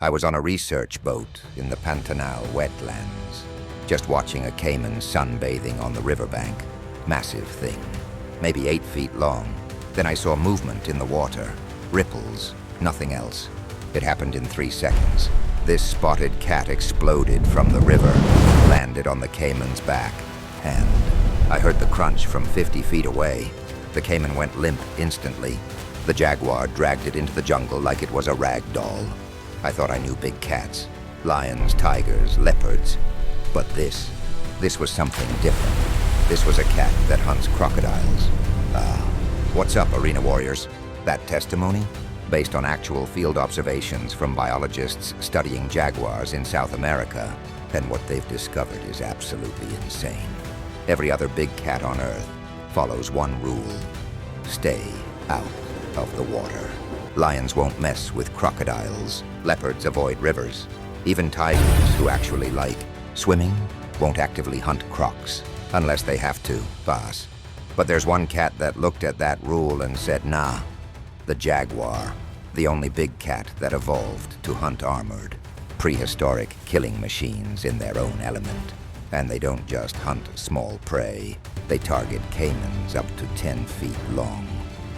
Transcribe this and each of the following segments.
I was on a research boat in the Pantanal Wetlands, just watching a caiman sunbathing on the riverbank. Massive thing, maybe 8 feet long. Then I saw movement in the water, ripples, nothing else. It happened in 3 seconds. This spotted cat exploded from the river, landed on the caiman's back, and I heard the crunch from 50 feet away. The caiman went limp instantly. The jaguar dragged it into the jungle like it was a rag doll. I thought I knew big cats, lions, tigers, leopards. But this was something different. This was a cat that hunts crocodiles. What's up, arena warriors? That testimony? Based on actual field observations from biologists studying jaguars in South America, and what they've discovered is absolutely insane. Every other big cat on Earth follows one rule: stay out of the water. Lions won't mess with crocodiles. Leopards avoid rivers. Even tigers, who actually like swimming, won't actively hunt crocs, unless they have to, pass. But there's one cat that looked at that rule and said, nah. The jaguar, the only big cat that evolved to hunt armored, prehistoric killing machines in their own element. And they don't just hunt small prey, they target caimans up to 10 feet long.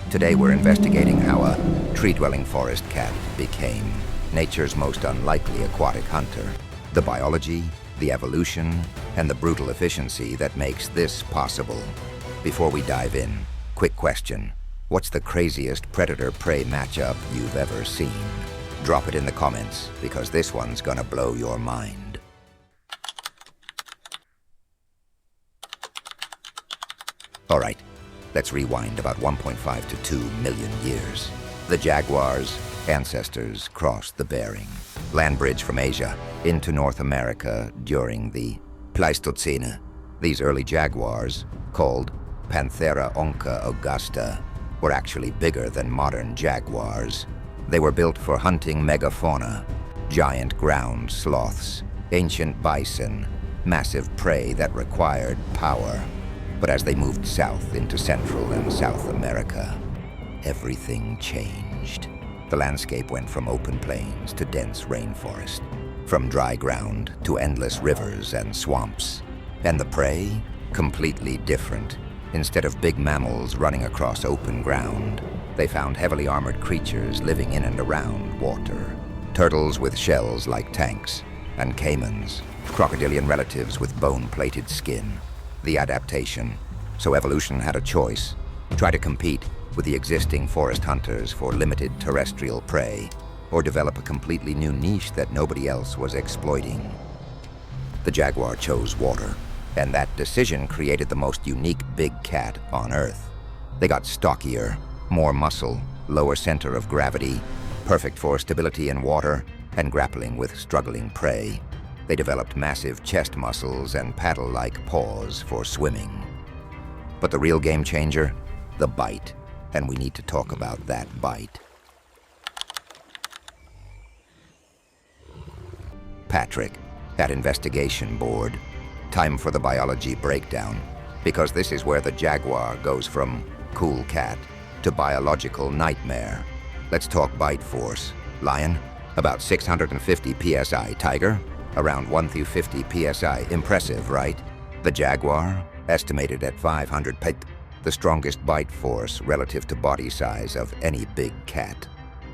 Today we're investigating how a tree-dwelling forest cat became nature's most unlikely aquatic hunter. The biology, the evolution, and the brutal efficiency that makes this possible. Before we dive in, quick question. What's the craziest predator-prey matchup you've ever seen? Drop it in the comments, because this one's gonna blow your mind. All right, let's rewind about 1.5 to 2 million years. The jaguars' ancestors crossed the Bering land bridge from Asia into North America during the Pleistocene. These early jaguars, called Panthera onca augusta, were actually bigger than modern jaguars. They were built for hunting megafauna, giant ground sloths, ancient bison, massive prey that required power. But as they moved south into Central and South America, everything changed. The landscape went from open plains to dense rainforest, from dry ground to endless rivers and swamps. And the prey? Completely different. Instead of big mammals running across open ground, they found heavily armored creatures living in and around water. Turtles with shells like tanks, and caimans, crocodilian relatives with bone-plated skin. The adaptation. So evolution had a choice: try to compete with the existing forest hunters for limited terrestrial prey, or develop a completely new niche that nobody else was exploiting. The jaguar chose water, and that decision created the most unique big cat on Earth. They got stockier, more muscle, lower center of gravity, perfect for stability in water and grappling with struggling prey. They developed massive chest muscles and paddle-like paws for swimming. But the real game changer? The bite. And we need to talk about that bite. Patrick, at investigation board. Time for the biology breakdown, because this is where the jaguar goes from cool cat to biological nightmare. Let's talk bite force. Lion, about 650 PSI. Tiger, around 1 through 50 PSI. Impressive, right? The jaguar, estimated at 500 PSI. The strongest bite force relative to body size of any big cat.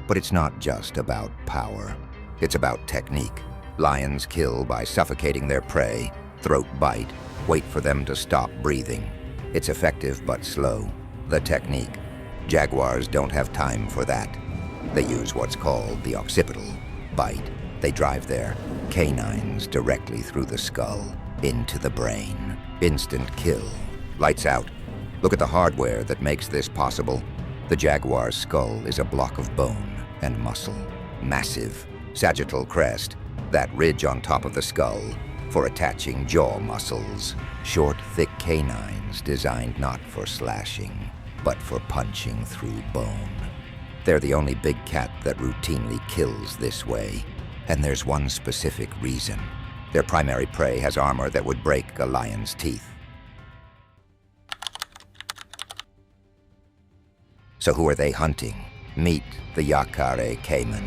But it's not just about power. It's about technique. Lions kill by suffocating their prey, throat bite, wait for them to stop breathing. It's effective but slow. The technique. Jaguars don't have time for that. They use what's called the occipital bite. They drive their canines directly through the skull, into the brain. Instant kill. Lights out. Look at the hardware that makes this possible. The jaguar's skull is a block of bone and muscle. Massive. Sagittal crest, that ridge on top of the skull, for attaching jaw muscles. Short, thick canines designed not for slashing, but for punching through bone. They're the only big cat that routinely kills this way. And there's one specific reason. Their primary prey has armor that would break a lion's teeth. So who are they hunting? Meet the Jaguar caiman.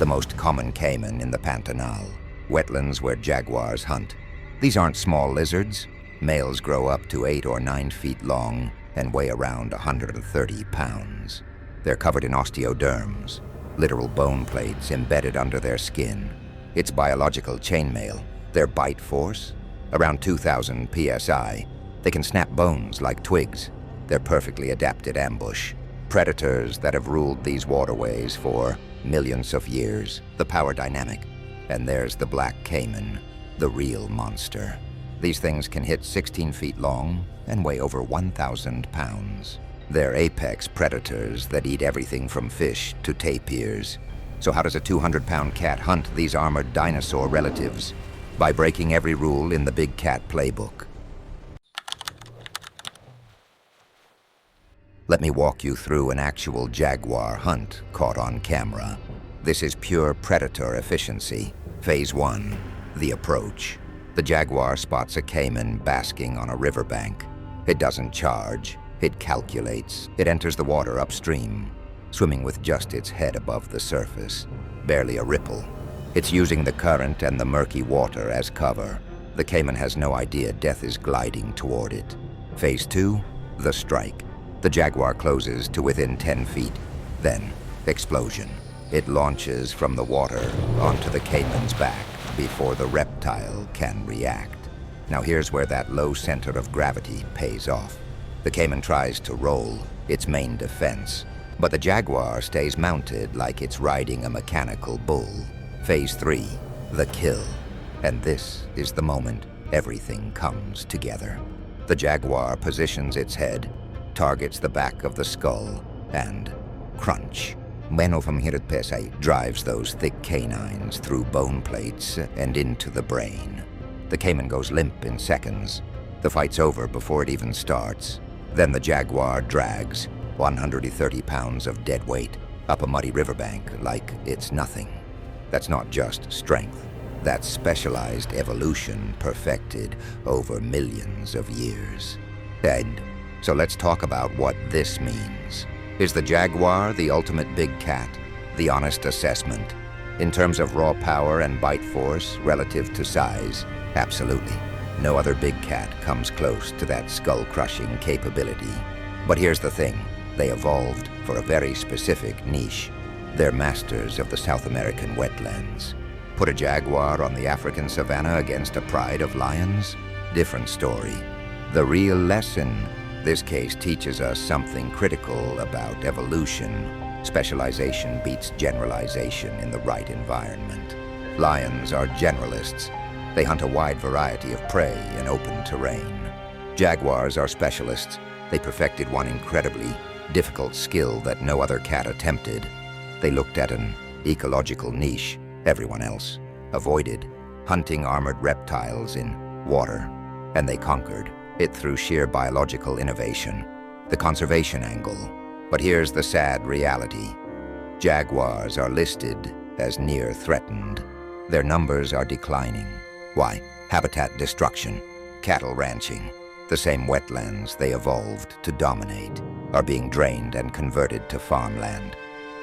the most common caiman in the Pantanal Wetlands where jaguars hunt. These aren't small lizards. Males grow up to 8 or 9 feet long and weigh around 130 pounds. They're covered in osteoderms, literal bone plates embedded under their skin. It's biological chainmail. Their bite force? Around 2,000 PSI. They can snap bones like twigs. They're perfectly adapted ambush. Predators that have ruled these waterways for millions of years. The power dynamic. And there's the black caiman, the real monster. These things can hit 16 feet long and weigh over 1,000 pounds. They're apex predators that eat everything from fish to tapirs. So how does a 200-pound cat hunt these armored dinosaur relatives? By breaking every rule in the big cat playbook. Let me walk you through an actual jaguar hunt caught on camera. This is pure predator efficiency. Phase 1, the approach. The jaguar spots a caiman basking on a riverbank. It doesn't charge. It calculates. It enters the water upstream, swimming with just its head above the surface. Barely a ripple. It's using the current and the murky water as cover. The caiman has no idea death is gliding toward it. Phase 2, the strike. The jaguar closes to within 10 feet. Then, explosion. It launches from the water onto the caiman's back before the reptile can react. Now here's where that low center of gravity pays off. The caiman tries to roll, its main defense, but the jaguar stays mounted like it's riding a mechanical bull. Phase 3, the kill. And this is the moment everything comes together. The jaguar positions its head, targets the back of the skull, and crunch. Meno from here at PSI drives those thick canines through bone plates and into the brain. The caiman goes limp in seconds. The fight's over before it even starts. Then the jaguar drags 130 pounds of dead weight up a muddy riverbank like it's nothing. That's not just strength. That's specialized evolution perfected over millions of years. And so let's talk about what this means. Is the jaguar the ultimate big cat? The honest assessment. In terms of raw power and bite force relative to size, absolutely. No other big cat comes close to that skull-crushing capability. But here's the thing. They evolved for a very specific niche. They're masters of the South American wetlands. Put a jaguar on the African savanna against a pride of lions? Different story. The real lesson. This case teaches us something critical about evolution. Specialization beats generalization in the right environment. Lions are generalists. They hunt a wide variety of prey in open terrain. Jaguars are specialists. They perfected one incredibly difficult skill that no other cat attempted. They looked at an ecological niche everyone else avoided, hunting armored reptiles in water, and they conquered it through sheer biological innovation, the conservation angle. But here's the sad reality. Jaguars are listed as near threatened. Their numbers are declining. Why? Habitat destruction, cattle ranching. The same wetlands they evolved to dominate are being drained and converted to farmland.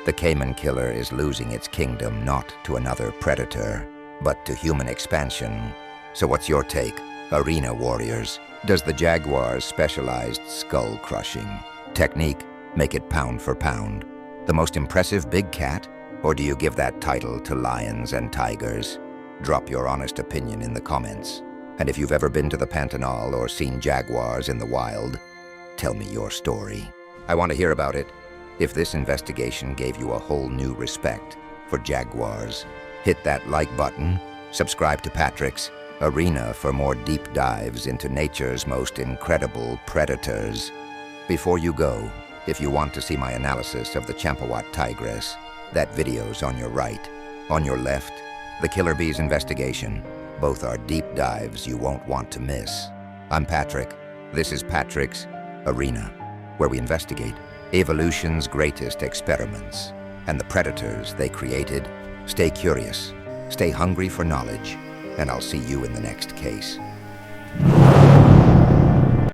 The caiman killer is losing its kingdom not to another predator, but to human expansion. So what's your take, arena warriors? Does the jaguar's specialized skull-crushing technique make it pound for pound the most impressive big cat? Or do you give that title to lions and tigers? Drop your honest opinion in the comments. And if you've ever been to the Pantanal or seen jaguars in the wild, tell me your story. I want to hear about it. If this investigation gave you a whole new respect for jaguars, hit that like button, subscribe to Patrick's Arena for more deep dives into nature's most incredible predators. Before you go, if you want to see my analysis of the Champawat tigress, that video's on your right. On your left, the killer bees investigation. Both are deep dives you won't want to miss. I'm Patrick. This is Patrick's Arena, where we investigate evolution's greatest experiments and the predators they created. Stay curious, stay hungry for knowledge, and I'll see you in the next case.